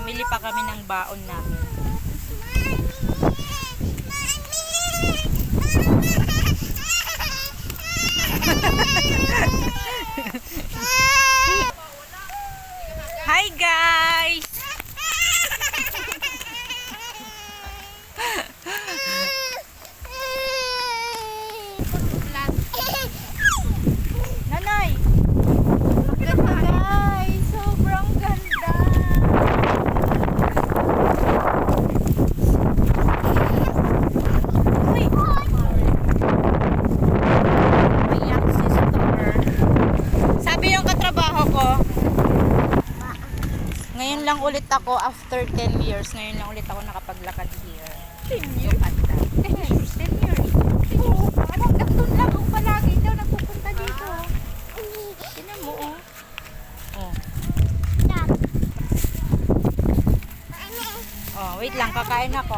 Namili pa kami ng baon namin. Hi guys! Nanay! Maganda guys! Sobrang ganda! Uy! May access store. Sabi yung katrabaho ko, ngayon lang ulit ako after 10 years. Ngayon lang ulit ako nakapaglakad here. 10 years? 10 years. 10 years. Oo. Hanggang doon lang ako palagi daw nagpupunta dito. Tinan mo, oh. Oh. Oh, wait lang. Kakain ako.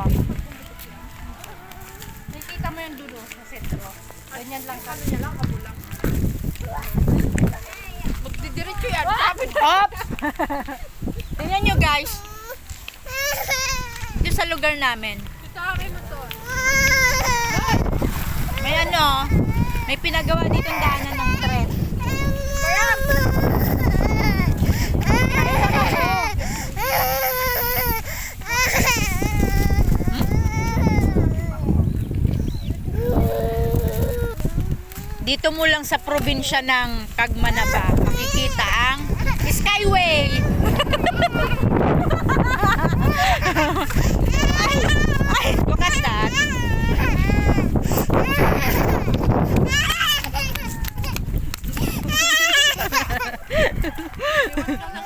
Nakikita mo yung dulo sa sentro. Ganyan lang kami. Ganyan lang kabulang. Magdidiretso yan. Oops! Tingnan nyo guys. Dito sa lugar namin. May ano, may pinagawa dito ang daanan ng tren. Dito mo lang sa probinsya ng Cagmanaba makikita ang Skyway. Ay, look at that.